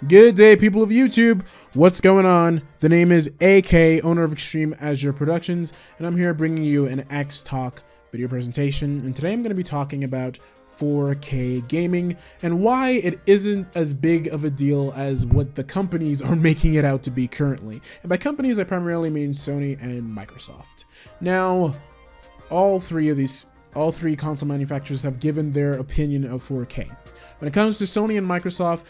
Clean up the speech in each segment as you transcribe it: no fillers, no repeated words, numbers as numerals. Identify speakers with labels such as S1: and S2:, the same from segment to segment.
S1: Good day, people of YouTube. What's going on? The name is AK, owner of eXtremeAzure Productions, and I'm here bringing you an X Talk video presentation. And today I'm going to be talking about 4K gaming and why it isn't as big of a deal as what the companies are making it out to be currently. And by companies, I primarily mean Sony and Microsoft. Now, all three console manufacturers have given their opinion of 4K. When it comes to Sony and Microsoft,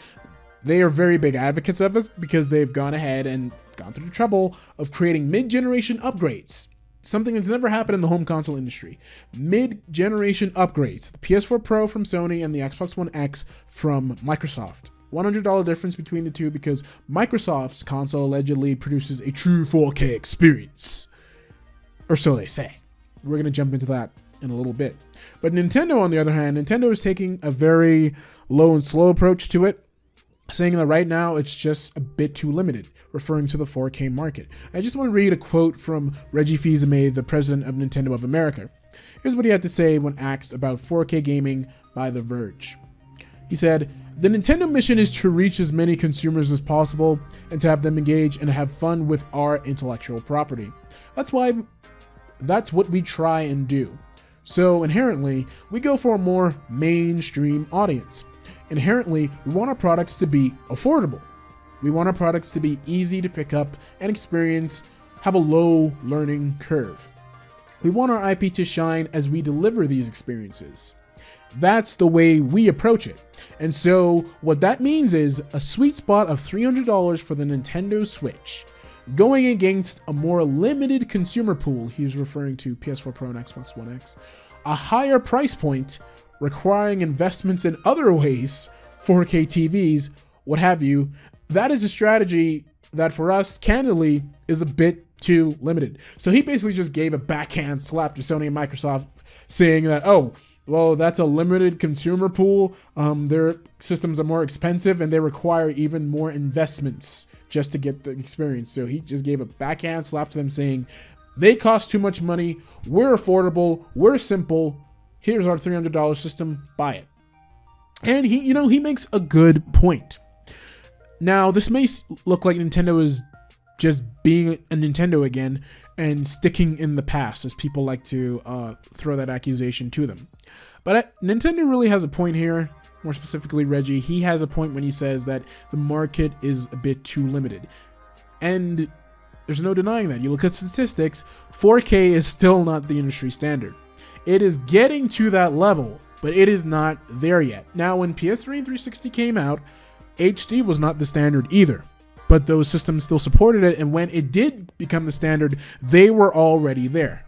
S1: they are very big advocates of us because they've gone ahead and gone through the trouble of creating mid-generation upgrades. Something that's never happened in the home console industry. Mid-generation upgrades. The PS4 Pro from Sony and the Xbox One X from Microsoft. $100 difference between the two because Microsoft's console allegedly produces a true 4K experience. Or so they say. We're going to jump into that in a little bit. But Nintendo, on the other hand, Nintendo is taking a very low and slow approach to it, saying that right now it's just a bit too limited, referring to the 4K market. I just want to read a quote from Reggie Fils-Aimé, the president of Nintendo of America. Here's what he had to say when asked about 4K gaming by The Verge. He said, "The Nintendo mission is to reach as many consumers as possible and to have them engage and have fun with our intellectual property. That's what we try and do. So inherently, we go for a more mainstream audience. Inherently, we want our products to be affordable. We want our products to be easy to pick up and experience, have a low learning curve. We want our IP to shine as we deliver these experiences. That's the way we approach it. And so what that means is a sweet spot of $300 for the Nintendo Switch, going against a more limited consumer pool," he's referring to PS4 Pro and Xbox One X, "a higher price point requiring investments in other ways, 4K TVs, what have you. That is a strategy that for us, candidly, is a bit too limited." So he basically just gave a backhand slap to Sony and Microsoft, saying that, oh, well, that's a limited consumer pool. Their systems are more expensive and they require even more investments just to get the experience. So he just gave a backhand slap to them saying, they cost too much money. We're affordable. We're simple. Here's our $300 system, buy it. And he makes a good point. Now, this may look like Nintendo is just being a Nintendo again and sticking in the past, as people like to throw that accusation to them. But Nintendo really has a point here, more specifically Reggie. He has a point when he says that the market is a bit too limited. And there's no denying that. You look at statistics, 4K is still not the industry standard. It is getting to that level, but it is not there yet. Now, when PS3 and 360 came out, HD was not the standard either, but those systems still supported it, and when it did become the standard, they were already there.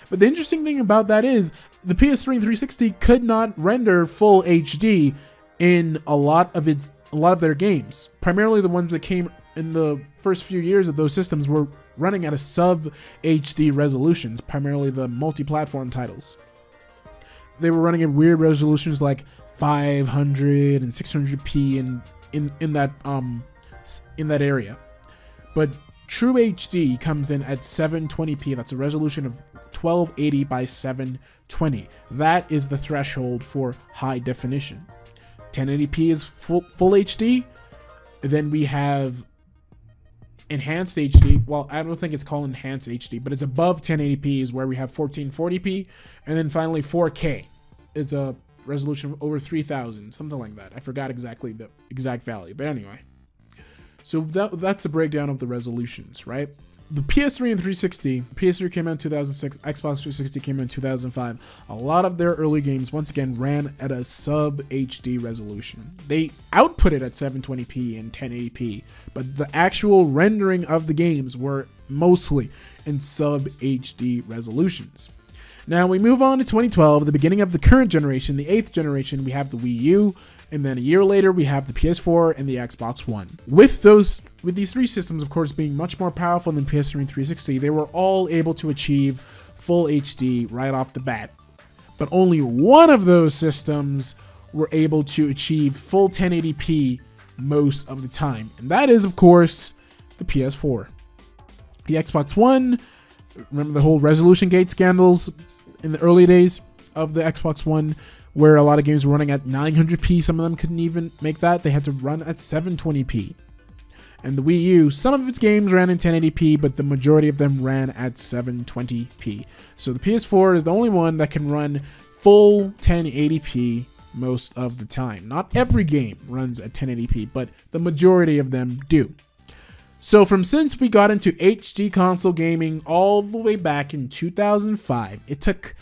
S1: But the interesting thing about that is the PS3 and 360 could not render full HD in a lot of their games. Primarily the ones that came in the first few years of those systems were running at a sub-HD resolutions, primarily the multi-platform titles. They were running at weird resolutions like 500 and 600p in that area. But true HD comes in at 720p. That's a resolution of 1280 by 720. That is the threshold for high definition. 1080p is full HD. Then we have enhanced HD. Well, I don't think it's called enhanced HD, but it's above 1080p is where we have 1440p. And then finally 4K is a resolution of over 3000, something like that. I forgot exactly the exact value, but anyway. So that's the breakdown of the resolutions, right? The PS3 and 360, PS3 came out in 2006, Xbox 360 came out in 2005. A lot of their early games, once again, ran at a sub-HD resolution. They outputted at 720p and 1080p, but the actual rendering of the games were mostly in sub-HD resolutions. Now we move on to 2012, the beginning of the current generation, the 8th generation. We have the Wii U, and then a year later we have the PS4 and the Xbox One. With these three systems, of course, being much more powerful than PS3 and 360, they were all able to achieve full HD right off the bat. But only one of those systems were able to achieve full 1080p most of the time, and that is, of course, the PS4. The Xbox One, remember the whole resolution gate scandals in the early days of the Xbox One, where a lot of games were running at 900p. Some of them couldn't even make that. They had to run at 720p. And the Wii U, some of its games ran in 1080p, but the majority of them ran at 720p. So the PS4 is the only one that can run full 1080p most of the time. Not every game runs at 1080p, but the majority of them do. So since we got into HD console gaming all the way back in 2005, it took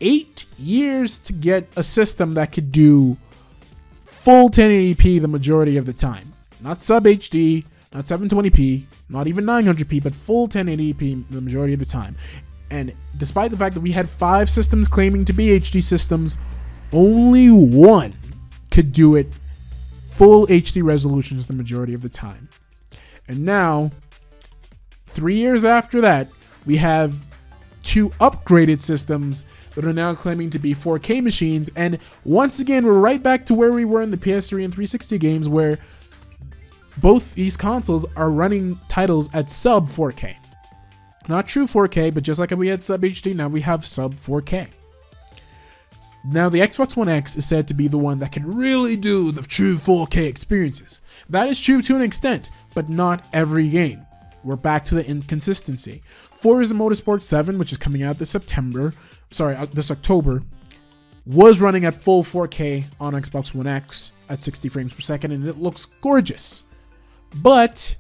S1: 8 years to get a system that could do full 1080p the majority of the time. Not sub HD, not 720p, not even 900p, but full 1080p the majority of the time. And despite the fact that we had 5 systems claiming to be HD systems, only one could do it full HD resolutions the majority of the time. And now, 3 years after that, we have 2 upgraded systems that are now claiming to be 4K machines. And once again, we're right back to where we were in the PS3 and 360 games, where both these consoles are running titles at sub 4K. Not true 4K, but just like we had sub HD, now we have sub 4K. Now, the Xbox One X is said to be the one that can really do the true 4K experiences. That is true to an extent, but not every game. We're back to the inconsistency. Forza Motorsport 7, which is coming out this October, was running at full 4K on Xbox One X at 60 frames per second, and it looks gorgeous. But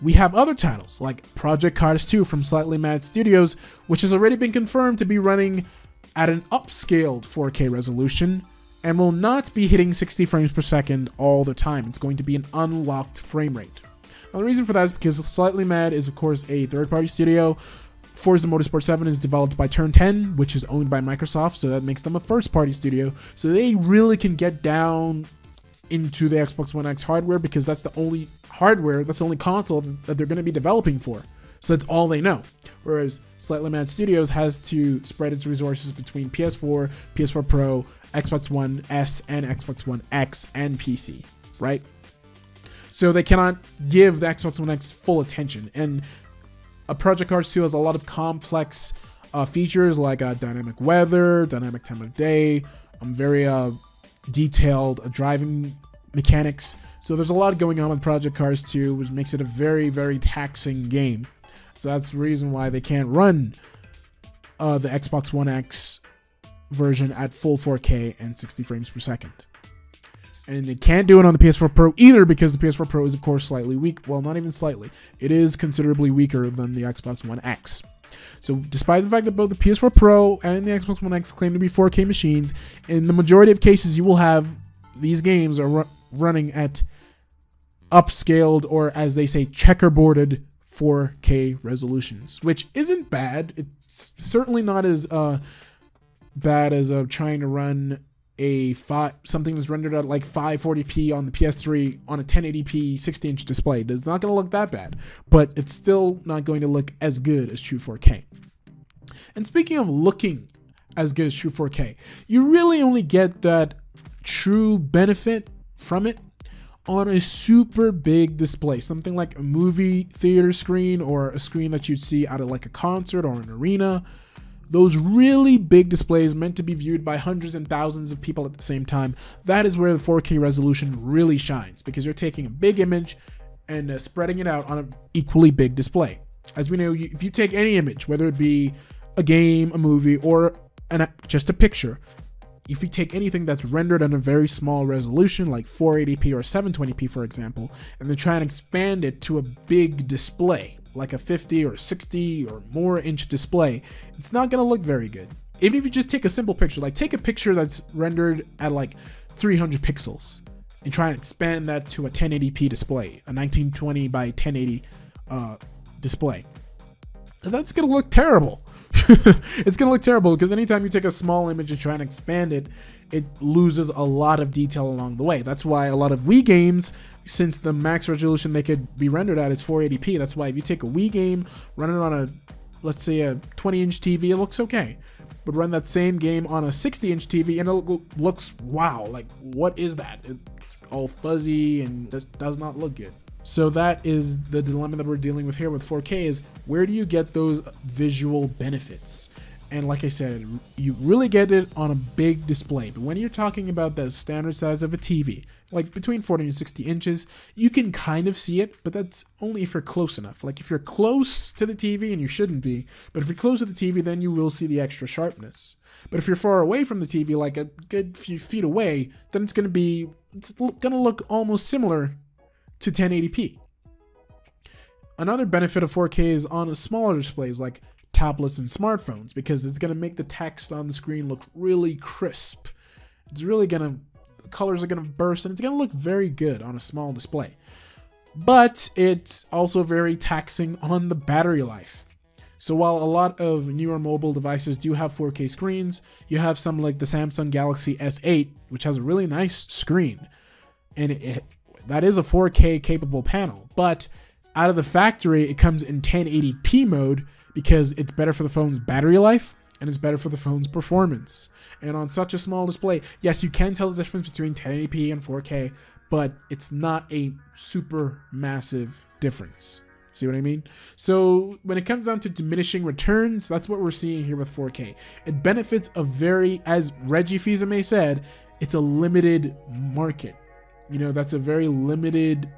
S1: we have other titles like Project Cars 2 from Slightly Mad Studios, which has already been confirmed to be running at an upscaled 4K resolution and will not be hitting 60 frames per second all the time. It's going to be an unlocked frame rate. Now, the reason for that is because Slightly Mad is, of course, a third-party studio. Forza Motorsport 7 is developed by Turn 10, which is owned by Microsoft, so that makes them a first-party studio. So they really can get down into the Xbox One X hardware, because that's the only hardware, that's the only console that they're going to be developing for. So that's all they know. Whereas Slightly Mad Studios has to spread its resources between PS4, PS4 Pro, Xbox One S, and Xbox One X, and PC, right? So they cannot give the Xbox One X full attention. And Project Cars 2 has a lot of complex features like dynamic weather, dynamic time of day, very detailed driving mechanics. So there's a lot going on with Project Cars 2, which makes it a very, very taxing game. So that's the reason why they can't run the Xbox One X version at full 4K and 60 frames per second. And they can't do it on the PS4 Pro either, because the PS4 Pro is, of course, slightly weak. Well, not even slightly. It is considerably weaker than the Xbox One X. So despite the fact that both the PS4 Pro and the Xbox One X claim to be 4K machines, in the majority of cases you will have these games are running at upscaled, or as they say, checkerboarded 4K resolutions, which isn't bad. It's certainly not as bad as trying to run something that's rendered at like 540p on the PS3 on a 1080p 60-inch display. It's not going to look that bad, but it's still not going to look as good as true 4K. And speaking of looking as good as true 4K, you really only get that true benefit from it on a super big display, something like a movie theater screen, or a screen that you'd see out of like a concert or an arena. Those really big displays meant to be viewed by hundreds and thousands of people at the same time. That is where the 4K resolution really shines, because you're taking a big image and spreading it out on an equally big display. As we know, if you take any image, whether it be a game, a movie, or just a picture, if you take anything that's rendered on a very small resolution, like 480p or 720p, for example, and then try and expand it to a big display, like a 50 or 60 or more inch display, it's not going to look very good. Even if you just take a simple picture, like take a picture that's rendered at like 300 pixels and try and expand that to a 1080p display, a 1920 by 1080 display. That's going to look terrible. It's going to look terrible, because anytime you take a small image and try and expand it, it loses a lot of detail along the way. That's why a lot of Wii games, since the max resolution they could be rendered at is 480p, that's why if you take a Wii game, run it on a, let's say a 20-inch TV, it looks okay. But run that same game on a 60-inch TV and it looks, wow, like what is that? It's all fuzzy and it does not look good. So that is the dilemma that we're dealing with here with 4K, is where do you get those visual benefits? And like I said, you really get it on a big display. But when you're talking about the standard size of a TV, like between 40 and 60 inches, you can kind of see it, but that's only if you're close enough. Like if you're close to the TV, and you shouldn't be, but if you're close to the TV, then you will see the extra sharpness. But if you're far away from the TV, like a good few feet away, then it's going to look almost similar to 1080p. Another benefit of 4K is on smaller displays like tablets and smartphones, because it's going to make the text on the screen look really crisp. It's really going to, colors are going to burst, and it's going to look very good on a small display. But it's also very taxing on the battery life. So while a lot of newer mobile devices do have 4K screens, you have some like the Samsung Galaxy S8, which has a really nice screen, and that is a 4K capable panel, but out of the factory it comes in 1080p mode, because it's better for the phone's battery life and it's better for the phone's performance. And on such a small display, yes, you can tell the difference between 1080p and 4K, but it's not a super massive difference. See what I mean? So when it comes down to diminishing returns, that's what we're seeing here with 4K. It benefits a very, as Reggie Fils-Aimé said, it's a limited market. You know, that's a very limited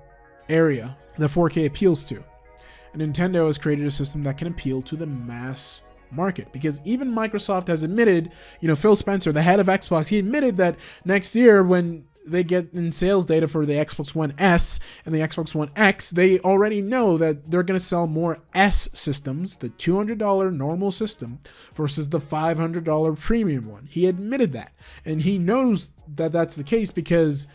S1: area that 4K appeals to. And Nintendo has created a system that can appeal to the mass market, because even Microsoft has admitted, you know, Phil Spencer, the head of Xbox, he admitted that next year when they get in sales data for the Xbox One S and the Xbox One X, they already know that they're going to sell more S systems, the $200 normal system versus the $500 premium one. He admitted that, and he knows that that's the case because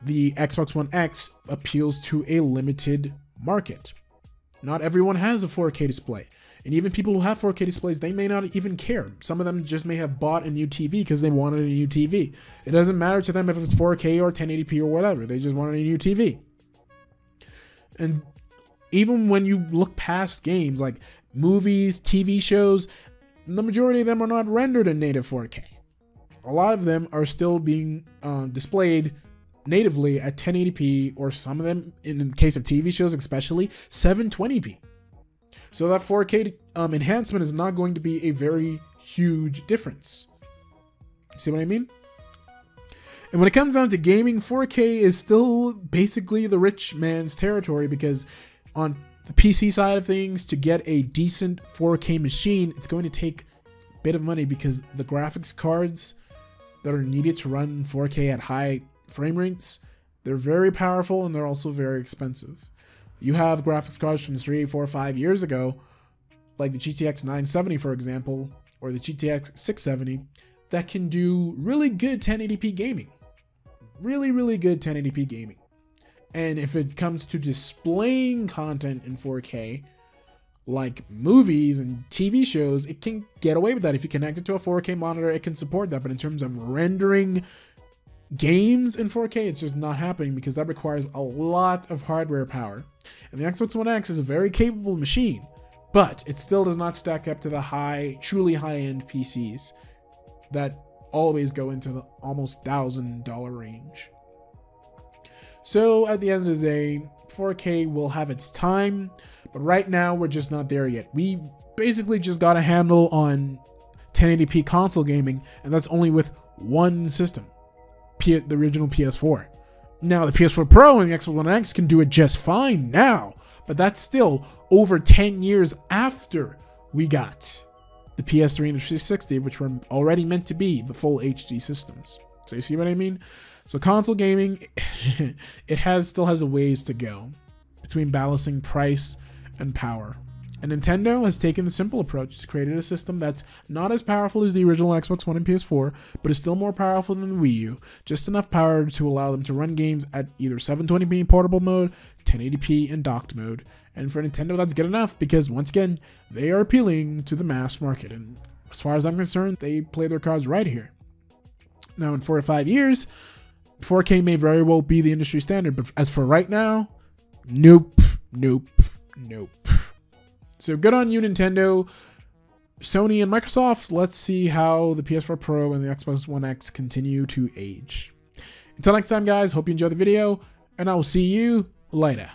S1: the Xbox One X appeals to a limited market. Not everyone has a 4K display. And even people who have 4K displays, they may not even care. Some of them just may have bought a new TV because they wanted a new TV. It doesn't matter to them if it's 4K or 1080p or whatever. They just wanted a new TV. And even when you look past games like movies, TV shows, the majority of them are not rendered in native 4K. A lot of them are still being displayed natively at 1080p, or some of them, in the case of TV shows especially, 720p. So that 4K enhancement is not going to be a very huge difference. See what I mean? And when it comes down to gaming, 4K is still basically the rich man's territory, because on the PC side of things, to get a decent 4K machine, it's going to take a bit of money, because the graphics cards that are needed to run 4K at high frame rates, they're very powerful and they're also very expensive. You have graphics cards from 3, 4, 5 years ago, like the GTX 970 for example, or the GTX 670, that can do really good 1080p gaming. Really good 1080p gaming. And if it comes to displaying content in 4K, like movies and TV shows, it can get away with that. If you connect it to a 4K monitor, it can support that. But in terms of rendering games in 4K, it's just not happening, because that requires a lot of hardware power. And the Xbox One X is a very capable machine, but it still does not stack up to the truly high-end PCs that always go into the almost $1,000 range. So at the end of the day, 4K will have its time, but right now we're just not there yet. We basically just got a handle on 1080p console gaming, and that's only with one system, the original PS4. Now the PS4 Pro and the Xbox One X can do it just fine now, but that's still over 10 years after we got the PS3 and the 360, which were already meant to be the full HD systems. So you see what I mean? So console gaming, still has a ways to go between balancing price and power. And Nintendo has taken the simple approach. It's created a system that's not as powerful as the original Xbox One and PS4, but is still more powerful than the Wii U. Just enough power to allow them to run games at either 720p in portable mode, 1080p in docked mode. And for Nintendo, that's good enough, because once again, they are appealing to the mass market. And as far as I'm concerned, they play their cards right here. Now in 4 to 5 years, 4K may very well be the industry standard, but as for right now, nope. So good on you, Nintendo, Sony, and Microsoft. Let's see how the PS4 Pro and the Xbox One X continue to age. Until next time, guys, hope you enjoyed the video, and I will see you later.